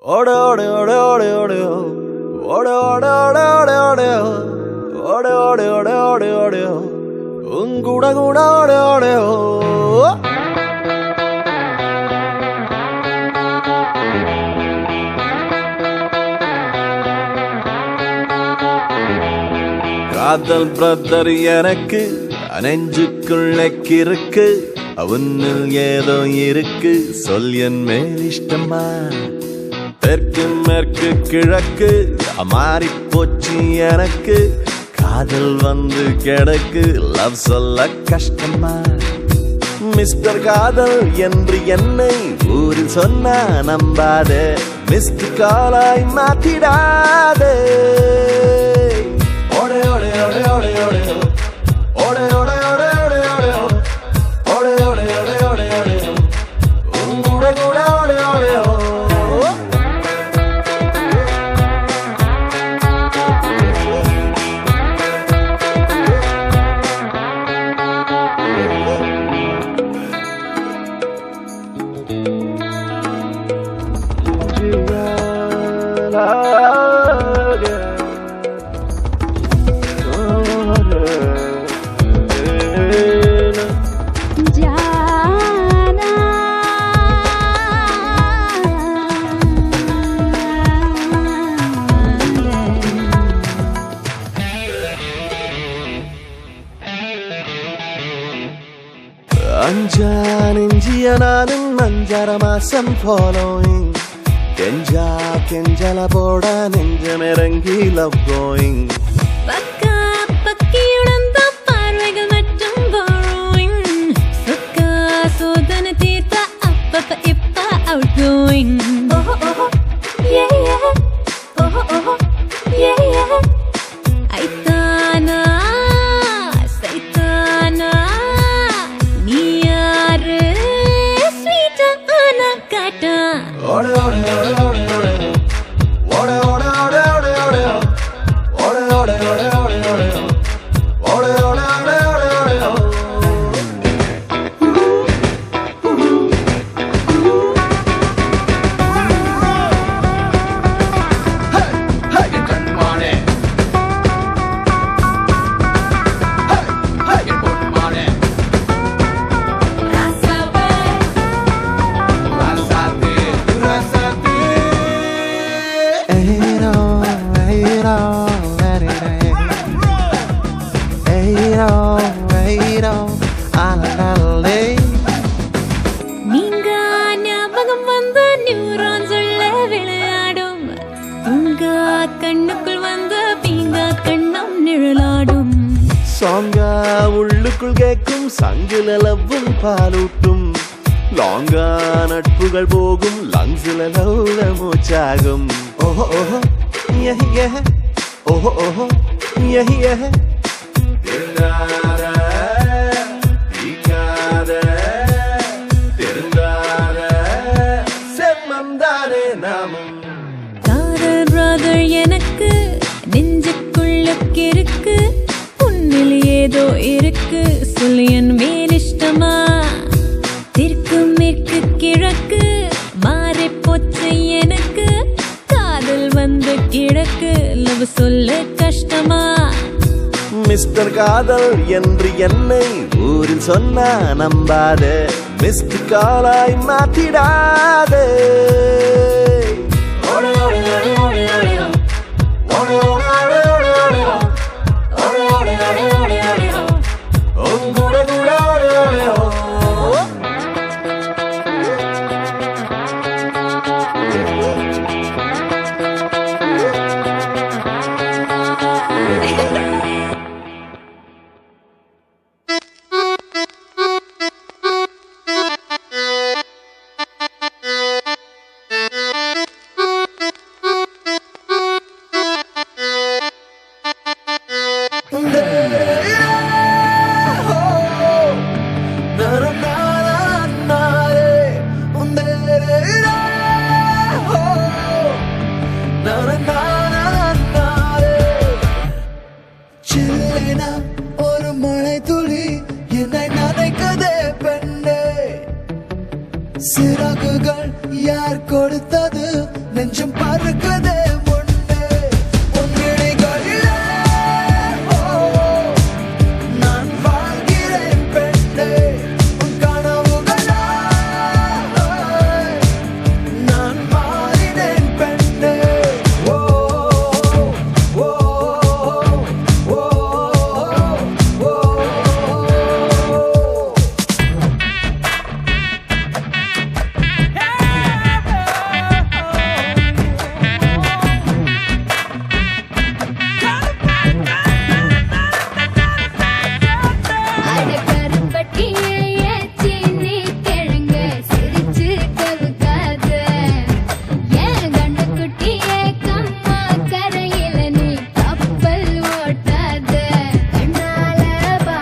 Ode ode ode ode ode ode ode ode ode ode ode ode ode ode unguda guda ode ode காதல் brother எனக்கு நெஞ்சுக்குள்ள கிறுக்கு அவனில் ஏதோ இருக்கு சொல் என் மேல் இஷ்டமா தெற்கு மேற்கு கிழக்கு மாறி போச்சு எனக்கு காதல் வந்து கிடக்கு லவ் சொல்ல கஷ்டமா மிஸ்டர் காதல் என்று என்னை ஊரில் சொன்னா நம்பாதே மிஸ்டர் காலாய் மாத்திடாதே ஓடே ஓடே ஓடே ஓடே ஓடே ஓடே ஓடே ஓடே ஓடே ஓடே ஓடே ஓடே ஓடே ஓடே ஓடே உங்குட கூட ஓடே ஓடே அஞ்சானெஞ்சியனாலும் அஞ்சர மாசம் ஃபாலோயிங் கெஞ்சா கெஞ்சல போட நெஞ்சமிறங்கி லவ் கோயிங் பக்கா பக்கியுடந்த பார்வைகள் மட்டும் borrowing சொக்கா சோதனை தீர்த்த அப்பப்ப இப்ப அவுட் கோயிங் ஓஹோ ஓஹோ ஏ ஏ ஓஹோ ஓஹோ ஏ ஏ ஐத்தானா சைத்தானா நீ யாரு ஸ்வீட்டா ஆனா காட்டா ஓடே ஓடே ஓடே ஓடே ஓடே ஓடே ஓடே ஓடே ஓடே ஓடே ஓடே ஓடே ஓடே ஓடே ஓடே ஓடே ஓடே ஓடே ஓடே நீங்க ஞாபகம் வந்த நியூரான்ஸ் உள்ள விளையாடும் உங்க கண்ணுக்குள் வந்த பீங்கா கண்ணம் நிழலாடும் சாங்கா உள்ளுக்குள் கேட்கும் சங்கில லவ்வும் பாலூட்டும் லாங்கா நட்புகள் போகும் லங்ஸில லவ்ல மூச்சாகும் ஓஹோ ஓஹோ யஹி யஹ ஓஹோ ஓஹோ யஹி யஹ திருந்தார தீக்கார திருந்தார செம்மந்தானே நாமும் காதல் பிரதர் எனக்கு நெஞ்சுக்குள்ள இருக்கு உன்னில் ஏதோ இருக்கு சொல்லு என் மேல் இஷ்டமா தெற்கு மேற்கு கிழக்கு மாறி போச்சு எனக்கு காதல் வந்து கிழக்கு லவ் சொல்ல கஷ்டமா மிஸ்டர் காதல் என்று என்னை ஊரில் சொன்னா நம்பாதே மிஸ்டர் காலாய் மாத்திடாதே ஓடே ஓடே ஓடே ஓடே ஓடே ஓடே ஓடே ஓடே ஓடே ஓடே ஓடே ஓடே ஓடே ஓடே உங்குட கூட ஓடே ஓடே கொடுத்தது நெஞ்சம் பறக்குதே முன்னே உன்னிடைகளிலே நான் வாழ்கிறேன் பெண்ணே உன் கனவுகளா நான் மாறினேன் பெண்ணே ஓ ஓ ஓ ஓ அட கருப்பட்டி